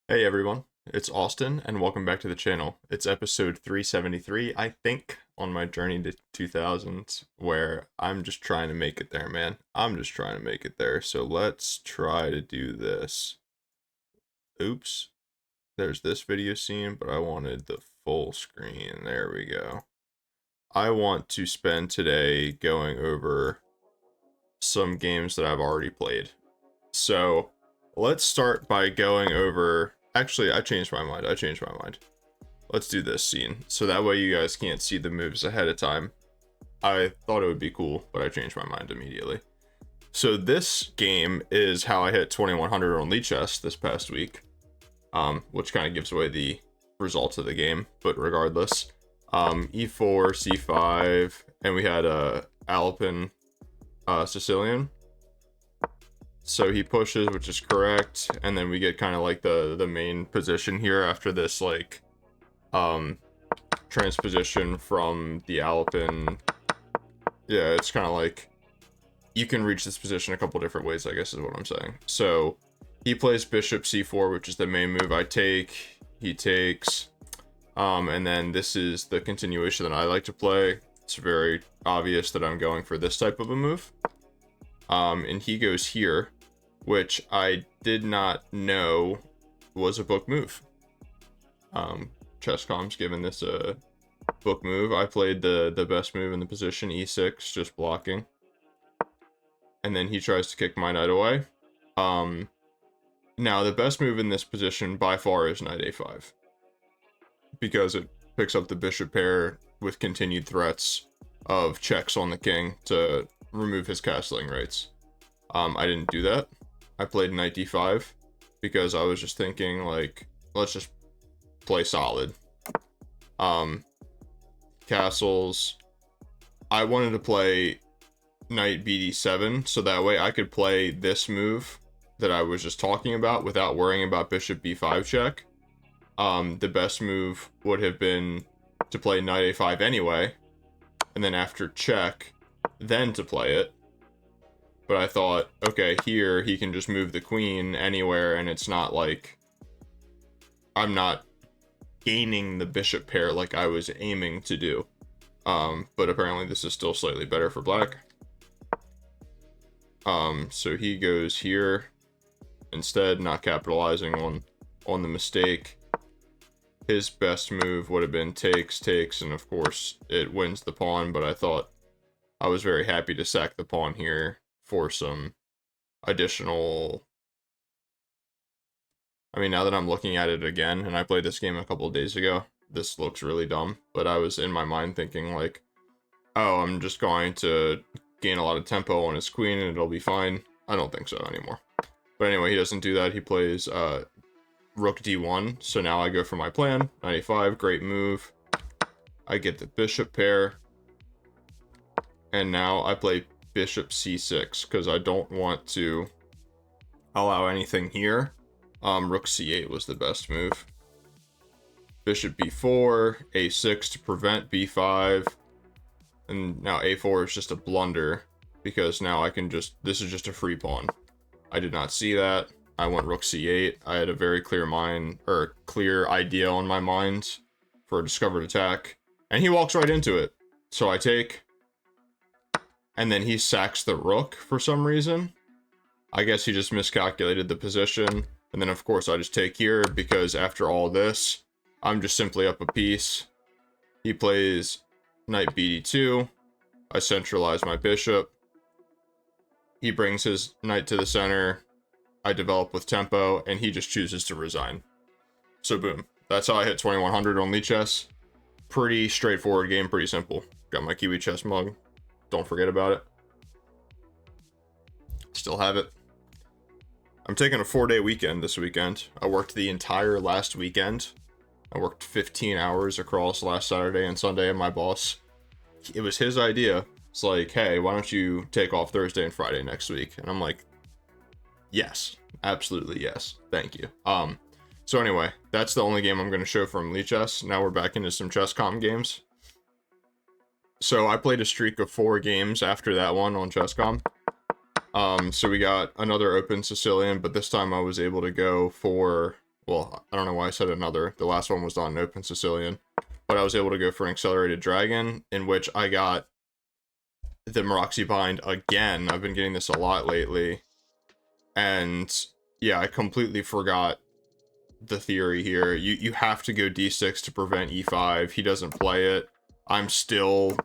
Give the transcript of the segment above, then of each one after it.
Hey everyone, it's Austin, and welcome back to the channel. It's episode 373, I think, on my journey to 2000s, where I'm just trying to make it there, man. I'm just trying to make it there, so let's try to do this. Oops, there's this video scene, but I wanted the full screen. There we go. I want to spend today going over some games that I've already played. So, let's start by going over... Actually, I changed my mind. Let's do this scene, so that way you guys can't see the moves ahead of time. I thought it would be cool, but I changed my mind immediately. So this game is how I hit 2100 on Chess this past week, which kind of gives away the results of the game, but regardless. E4, C5, and we had a Alpin Sicilian. So he pushes, which is correct, and then we get kind of like the main position here after this like transposition from the Alpin. Yeah, it's kind of like you can reach this position a couple different ways, I guess is what I'm saying. So he plays bishop c4, which is the main move I take. He takes, and then this is the continuation that I like to play. It's very obvious that I'm going for this type of a move. And he goes here, which I did not know was a book move. Chess.com's given this a book move. I played the best move in the position, e6, just blocking. And then he tries to kick my knight away. Now, the best move in this position by far is knight a5, because it picks up the bishop pair with continued threats of checks on the king to remove his castling rights. I didn't do that. I played knight d5 because I was just thinking, like, let's just play solid. Castles. I wanted to play knight bd7 so that way I could play this move that I was just talking about without worrying about bishop b5 check. The best move would have been to play knight a5 anyway, and then after check, then to play it. But I thought, okay, here he can just move the queen anywhere, and it's not like I'm not gaining the bishop pair like I was aiming to do. But apparently this is still slightly better for black. So he goes here instead, not capitalizing on the mistake. His best move would have been takes, and of course it wins the pawn, but I thought I was very happy to sack the pawn here for some additional... I mean, now that I'm looking at it again, and I played this game a couple of days ago, this looks really dumb, but I was in my mind thinking like, oh, I'm just going to gain a lot of tempo on his queen and it'll be fine. I don't think so anymore. But anyway, he doesn't do that. He plays rook d1, so now I go for my plan. Knight a5, great move. I get the bishop pair, and now I play bishop c6 because I don't want to allow anything here. Rook c8 was the best move. Bishop b4, a6 to prevent b5, and now a4 is just a blunder because now I can just, this is just a free pawn. I did not see that. I went rook c8. I had a very clear idea on my mind for a discovered attack, and he walks right into it. So I take, and then he sacks the rook for some reason. I guess he just miscalculated the position. And then of course I just take here because after all this, I'm just simply up a piece. He plays knight bd2. I centralize my bishop. He brings his knight to the center. I develop with tempo, and he just chooses to resign. So boom. That's how I hit 2100 on Chess. Pretty straightforward game, pretty simple. Got my Kiwi chess mug. Don't forget about it. Still have it. I'm taking a 4-day weekend this weekend. I worked the entire last weekend. I worked 15 hours across last Saturday and Sunday, and my boss, it was his idea. It's like, hey, why don't you take off Thursday and Friday next week? And I'm like, yes, absolutely yes, thank you. So anyway, that's the only game I'm going to show from Chess. Now we're back into some Chess.com games. So I played a streak of 4 games after that one on Chess.com. So we got another open Sicilian, but this time I was able to go for well, I don't know why I said another. The last one was on an open Sicilian. But I was able to go for an accelerated dragon, in which I got the Meroxy bind again. I've been getting this a lot lately. And yeah, I completely forgot the theory here. You have to go d6 to prevent e5. He doesn't play it. I'm still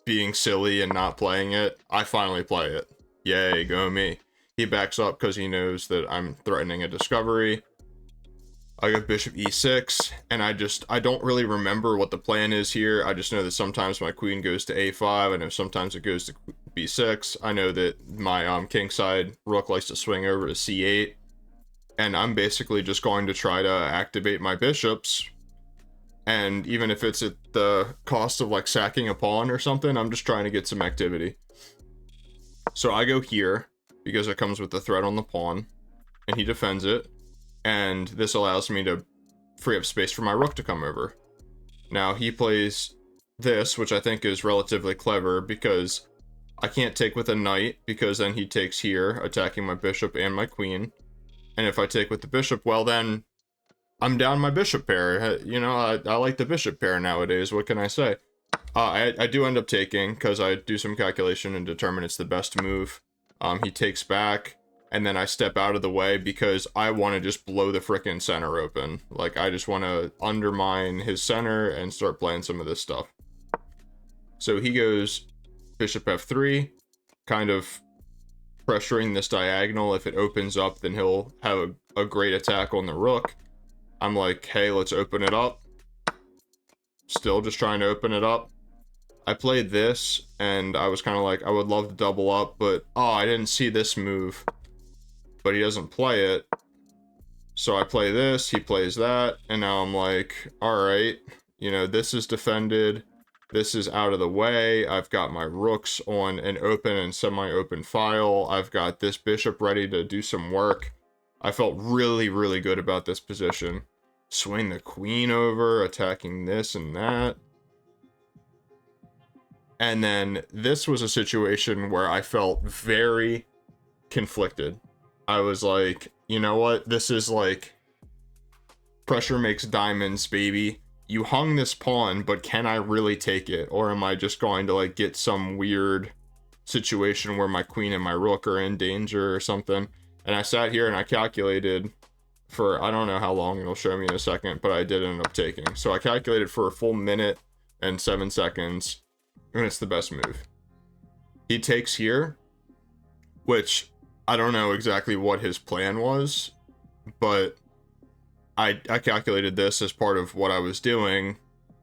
being silly and not playing it. I finally play it. Yay, go me. He backs up because he knows that I'm threatening a discovery. I go bishop e6, and I don't really remember what the plan is here. I just know that sometimes my queen goes to a5. I know sometimes it goes to b6. I know that my kingside rook likes to swing over to c8. And I'm basically just going to try to activate my bishops. And even if it's at the cost of like sacking a pawn or something, I'm just trying to get some activity. So I go here because it comes with the threat on the pawn, and he defends it. And this allows me to free up space for my rook to come over. Now he plays this, which I think is relatively clever because I can't take with a knight because then he takes here, attacking my bishop and my queen. And if I take with the bishop, well then, I'm down my bishop pair. You know, I like the bishop pair nowadays, what can I say? I do end up taking, because I do some calculation and determine it's the best move. He takes back, and then I step out of the way because I want to just blow the frickin' center open. Like, I just want to undermine his center and start playing some of this stuff. So he goes bishop f3, kind of pressuring this diagonal. If it opens up, then he'll have a great attack on the rook. I'm like, hey, let's open it up. Still just trying to open it up. I played this, and I was kind of like, I would love to double up, but, oh, I didn't see this move. But he doesn't play it. So I play this, he plays that, and now I'm like, alright, you know, this is defended. This is out of the way. I've got my rooks on an open and semi-open file. I've got this bishop ready to do some work. I felt really, really good about this position. Swing the queen over, attacking this and that. And then this was a situation where I felt very conflicted. I was like, you know what? This is like pressure makes diamonds, baby. You hung this pawn, but can I really take it? Or am I just going to like get some weird situation where my queen and my rook are in danger or something? And I sat here and I calculated for, I don't know how long, it'll show me in a second, but I did end up taking. So I calculated for a full minute and 7 seconds, and it's the best move. He takes here, which I don't know exactly what his plan was, but I calculated this as part of what I was doing.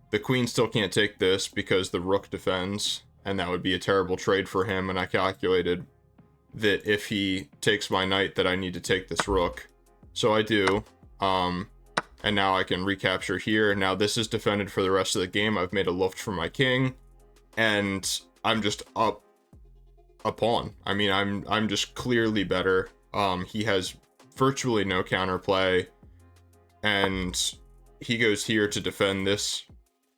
The queen still can't take this because the rook defends, and that would be a terrible trade for him, and I calculated that if he takes my knight that I need to take this rook. So I do, and now I can recapture here. Now this is defended for the rest of the game. I've made a luft for my king, and I'm just up a pawn. I mean, I'm just clearly better. He has virtually no counterplay, and he goes here to defend this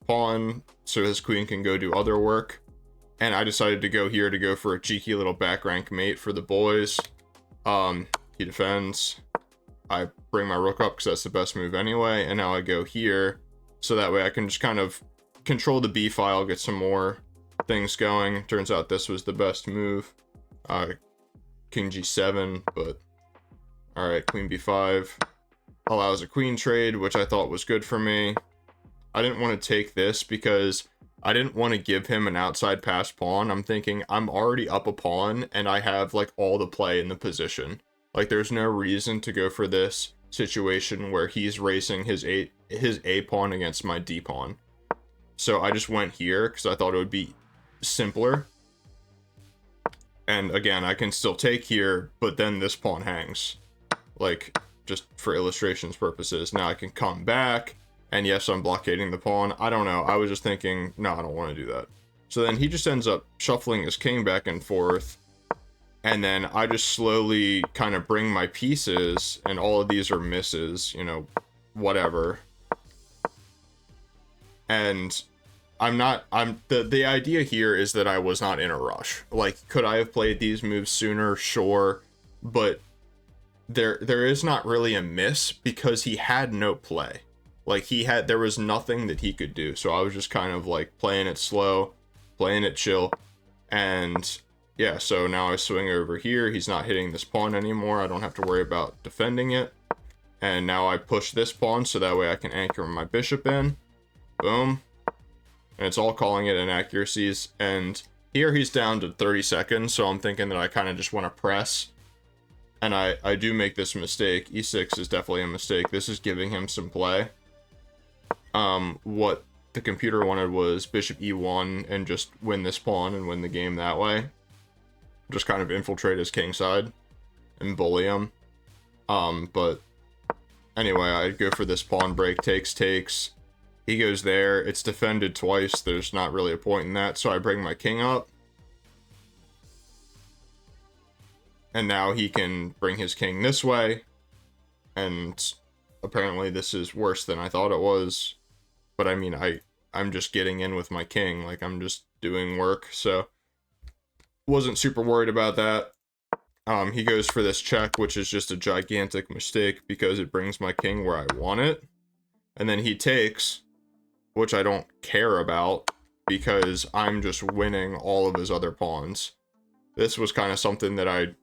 pawn so his queen can go do other work. And I decided to go here to go for a cheeky little back rank mate for the boys. He defends. I bring my rook up because that's the best move anyway, and now I go here so that way I can just kind of control the b file, get some more things going. Turns out this was the best move. King g7, but all right, queen b5 allows a queen trade, which I thought was good for me. I didn't want to take this because I didn't want to give him an outside pass pawn. I'm thinking I'm already up a pawn and I have like all the play in the position. Like there's no reason to go for this situation where he's racing his a pawn against my d pawn. So I just went here because I thought it would be simpler. And again, I can still take here, but then this pawn hangs. Like, just for illustrations purposes. Now I can come back, and yes, I'm blockading the pawn. I don't know. I was just thinking, no, I don't want to do that. So then he just ends up shuffling his king back and forth. And then I just slowly kind of bring my pieces, and all of these are misses, you know, whatever. And the idea here is that I was not in a rush. Like, could I have played these moves sooner? Sure. But there is not really a miss because he had no play. Like there was nothing that he could do. So I was just kind of like playing it slow, playing it chill. And yeah, so now I swing over here. He's not hitting this pawn anymore. I don't have to worry about defending it. And now I push this pawn so that way I can anchor my bishop in. Boom. And it's all calling it inaccuracies. And here he's down to 30 seconds. So I'm thinking that I kind of just want to press. And I do make this mistake. E6 is definitely a mistake. This is giving him some play. What the computer wanted was bishop e1 and just win this pawn and win the game that way. Just kind of infiltrate his king side and bully him. But anyway, I go for this pawn break, takes. He goes there. It's defended twice. There's not really a point in that. So I bring my king up. And now he can bring his king this way. And apparently this is worse than I thought it was. But I mean, I'm just getting in with my king. Like, I'm just doing work. So wasn't super worried about that. He goes for this check, which is just a gigantic mistake because it brings my king where I want it. And then he takes, which I don't care about because I'm just winning all of his other pawns. This was kind of something that I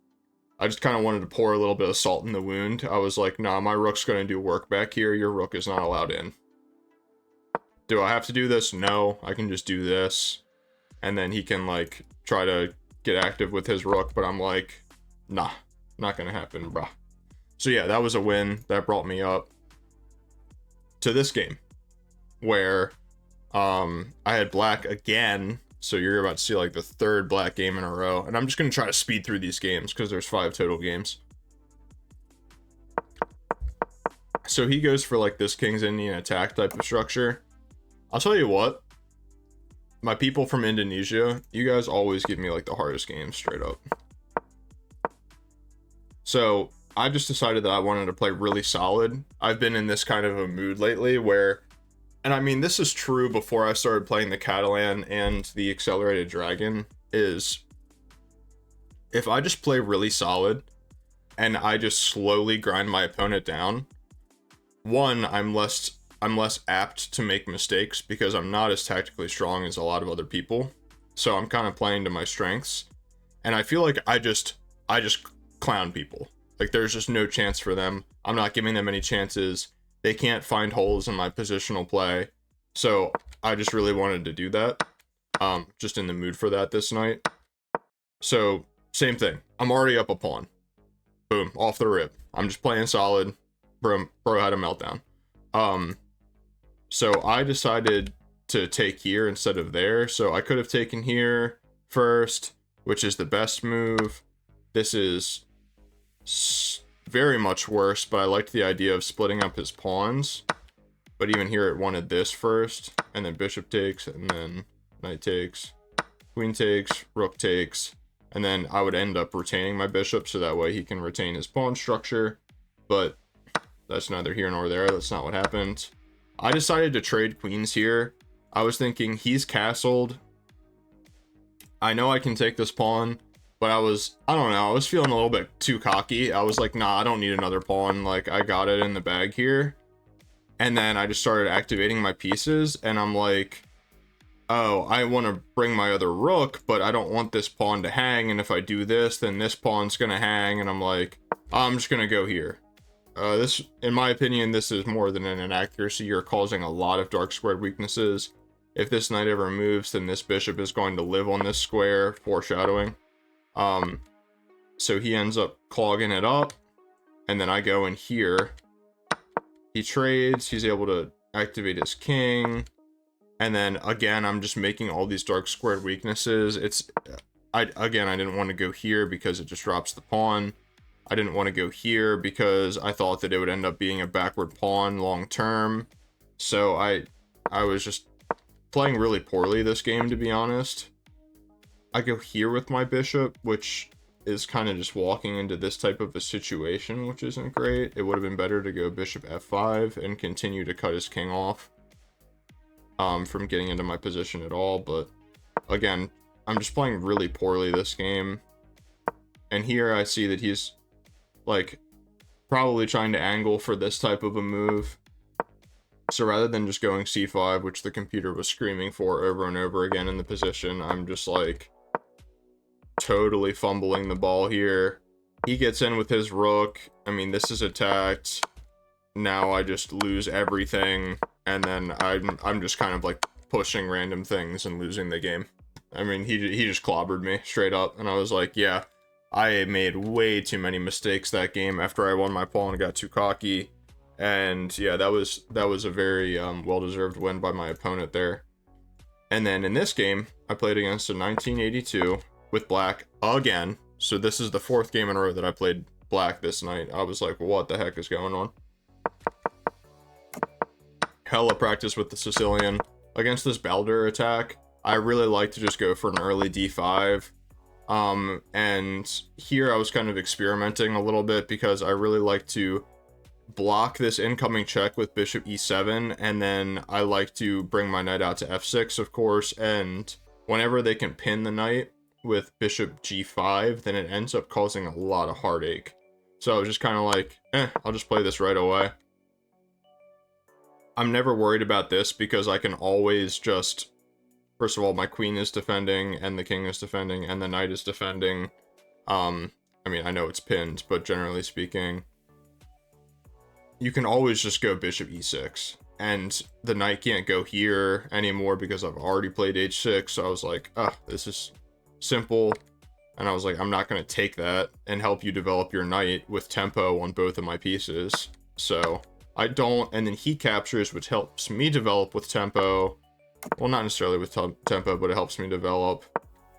just kind of wanted to pour a little bit of salt in the wound. I was like, nah, my rook's going to do work back here. Your rook is not allowed in. Do I have to do this? No, I can just do this. And then he can like try to get active with his rook, but I'm like, nah, not going to happen, bruh. So yeah, that was a win. That brought me up to this game where I had black again. So you're about to see like the third black game in a row. And I'm just going to try to speed through these games because there's 5 total games. So he goes for like this King's Indian attack type of structure. I'll tell you what. My people from Indonesia, you guys always give me like the hardest games straight up. So I just decided that I wanted to play really solid. I've been in this kind of a mood lately where, and I mean, this is true before I started playing the Catalan and the Accelerated Dragon, is if I just play really solid and I just slowly grind my opponent down, one, I'm less apt to make mistakes because I'm not as tactically strong as a lot of other people. So I'm kind of playing to my strengths. And I feel like I just clown people. Like there's just no chance for them. I'm not giving them any chances. They can't find holes in my positional play. So I just really wanted to do that. Just in the mood for that this night. So same thing. I'm already up a pawn. Boom, off the rip. I'm just playing solid. Bro had a meltdown. So I decided to take here instead of there. So I could have taken here first, which is the best move. This is very much worse, but I liked the idea of splitting up his pawns. But even here it wanted this first, and then bishop takes, and then knight takes, queen takes, rook takes, and then I would end up retaining my bishop so that way he can retain his pawn structure. But that's neither here nor there. That's not what happened. I decided to trade queens here. I was thinking he's castled. I know I can take this pawn, but I don't know, I was feeling a little bit too cocky. I was like, nah, I don't need another pawn. Like, I got it in the bag here. And then I just started activating my pieces, and I'm like, oh, I want to bring my other rook, but I don't want this pawn to hang, and if I do this, then this pawn's gonna hang, and I'm like, I'm just gonna go here. This, in my opinion, this is more than an inaccuracy. You're causing a lot of dark squared weaknesses. If this knight ever moves, then this bishop is going to live on this square, foreshadowing. So he ends up clogging it up, and then I go in here. He trades, he's able to activate his king, and then again, I'm just making all these dark squared weaknesses. I didn't want to go here because it just drops the pawn. I didn't want to go here because I thought that it would end up being a backward pawn long term. So I was just playing really poorly this game, to be honest. I go here with my bishop, which is kind of just walking into this type of a situation, which isn't great. It would have been better to go bishop f5 and continue to cut his king off from getting into my position at all. But again, I'm just playing really poorly this game. And here I see that he's like, probably trying to angle for this type of a move. So rather than just going c5, which the computer was screaming for over and over again in the position, I'm just like totally fumbling the ball here. He gets in with his rook. I mean, this is attacked. Now I just lose everything, and then I'm just kind of like pushing random things and losing the game. I mean, he just clobbered me straight up, and I was like, yeah, I made way too many mistakes that game after I won my pawn and got too cocky. And yeah, that was a very well-deserved win by my opponent there. And then in this game, I played against a 1982 with black again. So this is the 4th game in a row that I played black this night. I was like, what the heck is going on? Hella practice with the Sicilian. Against this Baldur attack, I really like to just go for an early d5. And here I was kind of experimenting a little bit because I really like to block this incoming check with bishop e7, and then I like to bring my knight out to f6, of course, and whenever they can pin the knight with bishop g5, then it ends up causing a lot of heartache. So I was just kind of like, I'll just play this right away. I'm never worried about this because I can always just, first of all, my queen is defending, and the king is defending, and the knight is defending. I mean, I know it's pinned, but generally speaking, you can always just go bishop e6, and the knight can't go here anymore because I've already played h6. So I was like, this is simple. And I was like, I'm not going to take that and help you develop your knight with tempo on both of my pieces. So I don't, and then he captures, which helps me develop with tempo. Well, not necessarily with tempo, but it helps me develop.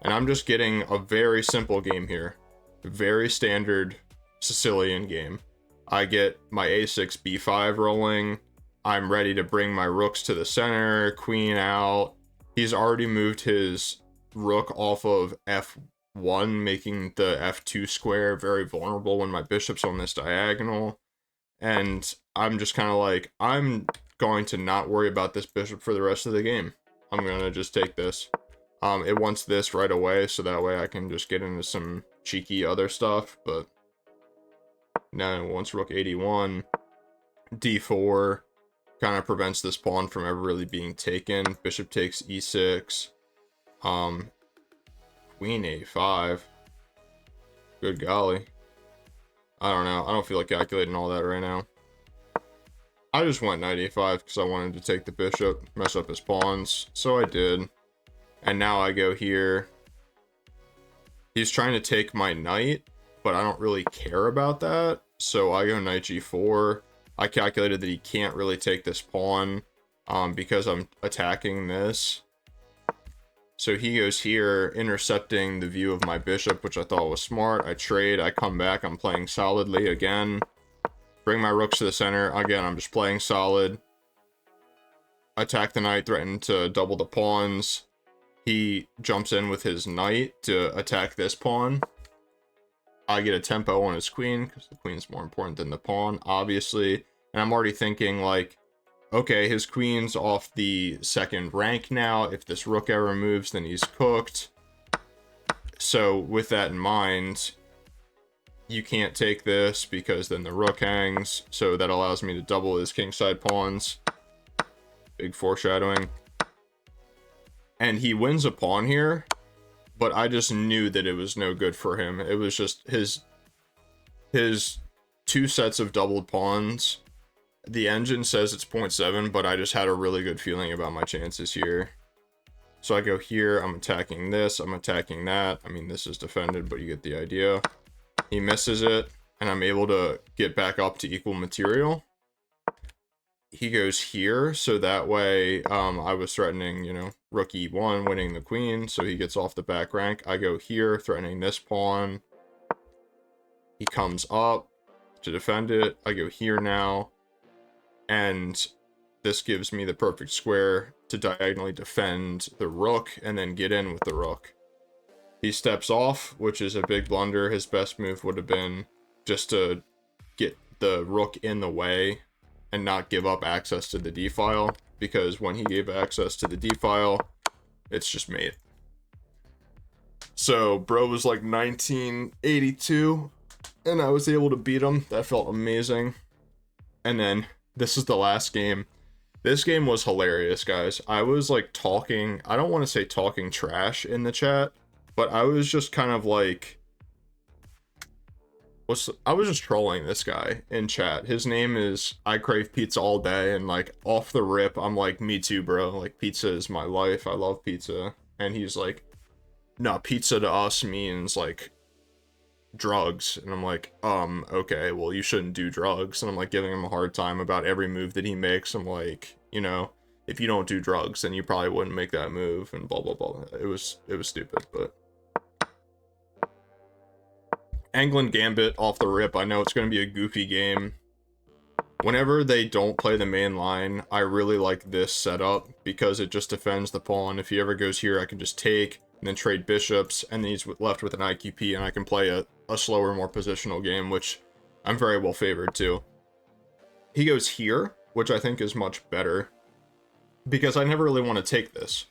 And I'm just getting a very simple game here. Very standard Sicilian game. I get my a6, b5 rolling. I'm ready to bring my rooks to the center, queen out. He's already moved his rook off of f1, making the f2 square very vulnerable when my bishop's on this diagonal. And I'm just kind of like, I'm going to not worry about this bishop for the rest of the game. I'm going to just take this. It wants this right away, so that way I can just get into some cheeky other stuff, but now once rook 81, d4 kind of prevents this pawn from ever really being taken. Bishop takes e6. Queen a5. Good golly. I don't know. I don't feel like calculating all that right now. I just went knight a5 because I wanted to take the bishop, mess up his pawns. So I did. And now I go here. He's trying to take my knight, but I don't really care about that. So I go knight g4. I calculated that he can't really take this pawn because I'm attacking this. So he goes here, intercepting the view of my bishop, which I thought was smart. I trade, I come back, I'm playing solidly again. Bring my rooks to the center. Again, I'm just playing solid. Attack the knight, threaten to double the pawns. He jumps in with his knight to attack this pawn. I get a tempo on his queen, because the queen's more important than the pawn, obviously. And I'm already thinking, like, okay, his queen's off the 2nd rank now. If this rook ever moves, then he's cooked. So, with that in mind, you can't take this, because then the rook hangs. So that allows me to double his kingside pawns. Big foreshadowing. And he wins a pawn here, but I just knew that it was no good for him. It was just his 2 sets of doubled pawns. The engine says it's 0.7, but I just had a really good feeling about my chances here. So I go here, I'm attacking this, I'm attacking that. I mean, this is defended, but you get the idea. He misses it, and I'm able to get back up to equal material. He goes here, so that way I was threatening, you know, rook e1, winning the queen, so he gets off the back rank. I go here, threatening this pawn. He comes up to defend it. I go here now, and this gives me the perfect square to diagonally defend the rook and then get in with the rook. He steps off, which is a big blunder. His best move would have been just to get the rook in the way and not give up access to the D file, because when he gave access to the D file, it's just mate. So bro was like 1982. and I was able to beat him. That felt amazing. And then this is the last game. This game was hilarious, guys. I was like talking, I don't want to say talking trash in the chat, but I was just kind of like, I was just trolling this guy in chat. His name is I Crave Pizza All Day, and like off the rip, I'm like, me too, bro. Like, pizza is my life. I love pizza. And he's like, no, pizza to us means like drugs. And I'm like, okay, well, you shouldn't do drugs. And I'm like giving him a hard time about every move that he makes. I'm like, you know, if you don't do drugs, then you probably wouldn't make that move, and blah blah blah. It was stupid. But England Gambit off the rip, I know it's going to be a goofy game. Whenever they don't play the main line, I really like this setup because it just defends the pawn. If he ever goes here, I can just take and then trade bishops, and then he's left with an IQP, and I can play a slower, more positional game, which I'm very well favored to. He goes here, which I think is much better, because I never really want to take this.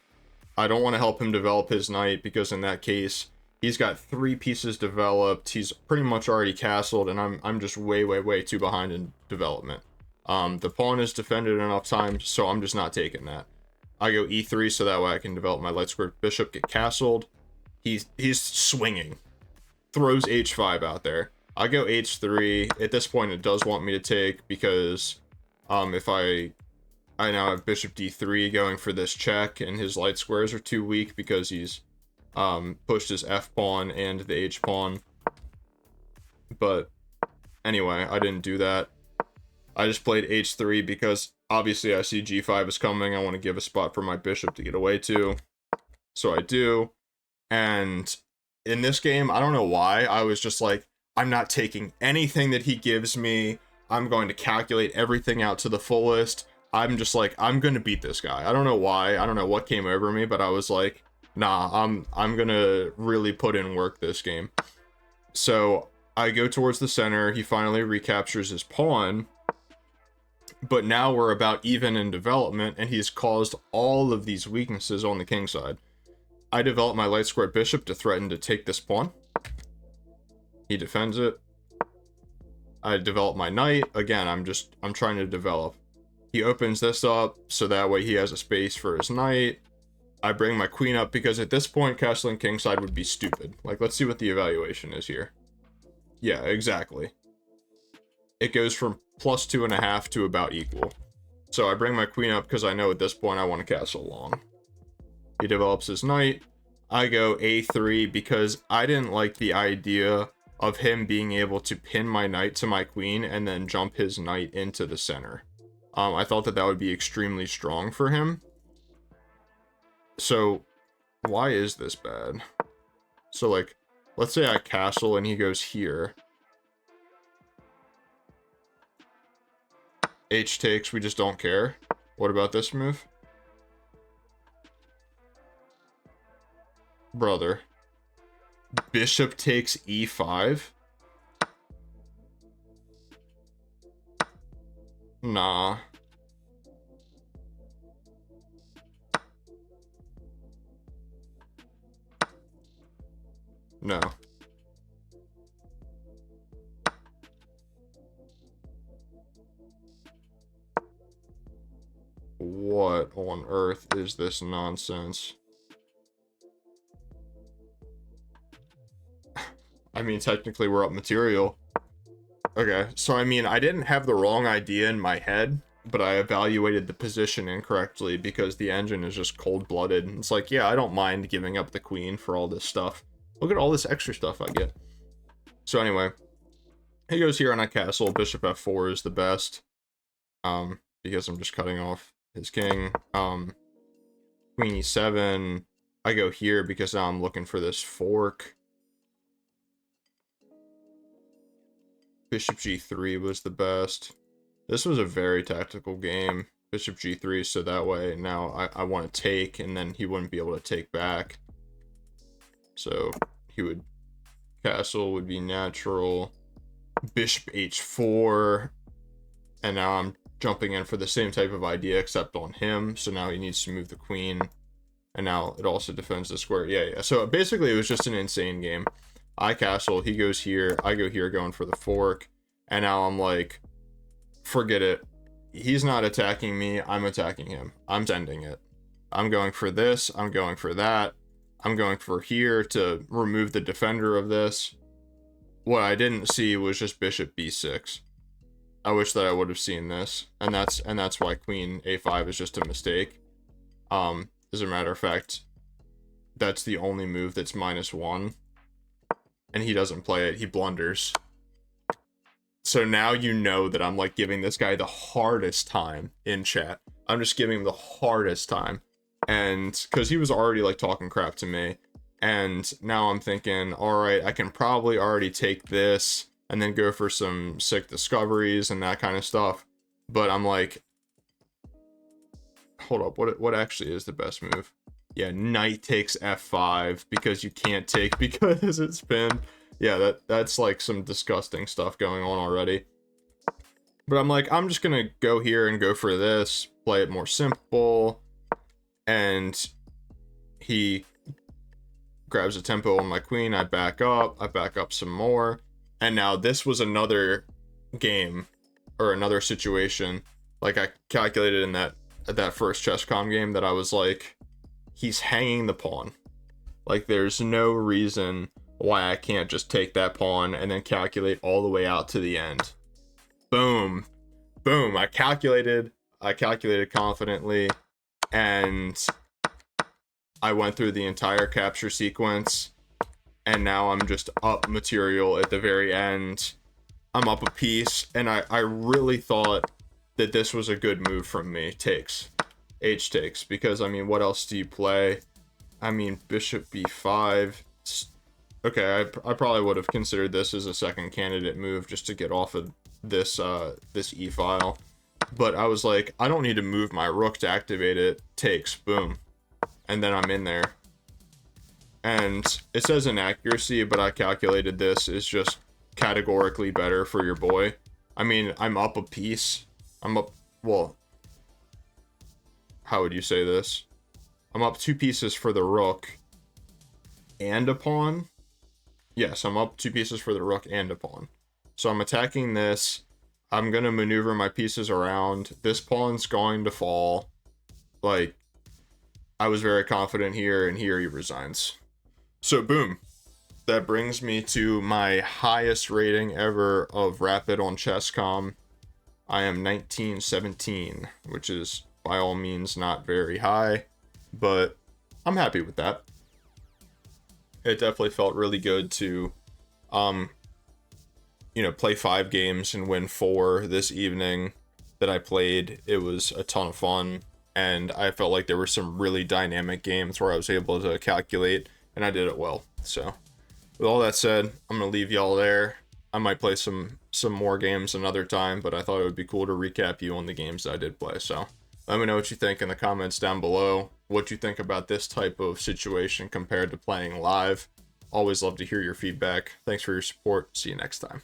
I don't want to help him develop his knight, because in that case, he's got 3 pieces developed, he's pretty much already castled, and I'm just way too behind in development. The pawn is defended enough times, so I'm just not taking that. I go e3 so that way I can develop my light squared bishop, get castled. He's swinging. Throws h5 out there. I go h3. At this point, it does want me to take because if I now have bishop d3 going for this check, and his light squares are too weak because he's pushed his f pawn and the h pawn. But anyway, I didn't do that. I just played h3 because obviously I see g5 is coming. I want to give a spot for my bishop to get away to. So I do. And in this game, I don't know why, I was just like, I'm not taking anything that he gives me. I'm going to calculate everything out to the fullest. I'm just like, I'm going to beat this guy. I don't know why. I don't know what came over me, but I was like, nah, I'm going to really put in work this game. So I go towards the center. He finally recaptures his pawn. But now we're about even in development, and he's caused all of these weaknesses on the king side. I develop my light squared bishop to threaten to take this pawn. He defends it. I develop my knight. Again, I'm trying to develop. He opens this up, so that way he has a space for his knight. I bring my queen up, because at this point, castling kingside would be stupid. Like, let's see what the evaluation is here. Yeah, exactly. It goes from +2.5 to about equal. So I bring my queen up because I know at this point I want to castle long. He develops his knight. I go a3 because I didn't like the idea of him being able to pin my knight to my queen and then jump his knight into the center. I thought that would be extremely strong for him. So why is this bad? So like, let's say I castle and he goes here. H takes, we just don't care. What about this move? Brother. Bishop takes e5? Nah. No. What on earth is this nonsense? I mean, technically we're up material. Okay, so I mean, I didn't have the wrong idea in my head, but I evaluated the position incorrectly because the engine is just cold-blooded. It's like, yeah, I don't mind giving up the queen for all this stuff. Look at all this extra stuff I get. So anyway, he goes here on a castle. Bishop f4 is the best. Because I'm just cutting off his king. Queen e7. I go here because now I'm looking for this fork. Bishop g3 was the best. This was a very tactical game. Bishop g3, so that way now I want to take, and then he wouldn't be able to take back. So he would castle would be natural. Bishop h4. And now I'm jumping in for the same type of idea except on him. So now he needs to move the queen. And now it also defends the square. Yeah. So basically it was just an insane game. I castle, he goes here, I go here going for the fork, and now I'm like, forget it. He's not attacking me, I'm attacking him. I'm sending it. I'm going for this, I'm going for that. I'm going for here to remove the defender of this. What I didn't see was just bishop b6. I wish that I would have seen this, and that's why queen a5 is just a mistake. As a matter of fact, that's the only move that's -1, and he doesn't play it, he blunders. So now you know that I'm like giving this guy the hardest time in chat. I'm just giving him the hardest time, and because he was already like talking crap to me, and now I'm thinking, all right, I can probably already take this and then go for some sick discoveries and that kind of stuff. But I'm like, hold up, what actually is the best move? Yeah, knight takes f5 because you can't take because it's pinned. Yeah, that's like some disgusting stuff going on already. But I'm like, I'm just gonna go here and go for this, play it more simple, and he grabs a tempo on my queen, I back up some more, and now this was another game, or another situation, like I calculated in that first chess.com game, that I was like, he's hanging the pawn. Like, there's no reason why I can't just take that pawn and then calculate all the way out to the end. Boom. Boom. I calculated confidently, and I went through the entire capture sequence, and now I'm just up material at the very end. I'm up a piece, and I really thought that this was a good move from me. Takes. H takes, because, I mean, what else do you play? I mean, bishop b5. Okay, I probably would have considered this as a second candidate move just to get off of this this e-file. But I was like, I don't need to move my rook to activate it. Takes. Boom. And then I'm in there. And it says inaccuracy, but I calculated this is just categorically better for your boy. I mean, I'm up a piece. I'm up, well, how would you say this? I'm up 2 pieces for the rook and a pawn. Yes, I'm up 2 pieces for the rook and a pawn. So I'm attacking this. I'm going to maneuver my pieces around. This pawn's going to fall. Like, I was very confident here, and here he resigns. So boom. That brings me to my highest rating ever of Rapid on Chess.com. I am 1917, which is by all means not very high, but I'm happy with that. It definitely felt really good to, play 5 games and win 4 this evening that I played. It was a ton of fun, and I felt like there were some really dynamic games where I was able to calculate, and I did it well. So with all that said, I'm going to leave y'all there. I might play some more games another time, but I thought it would be cool to recap you on the games that I did play. So let me know what you think in the comments down below. What you think about this type of situation compared to playing live. Always love to hear your feedback. Thanks for your support. See you next time.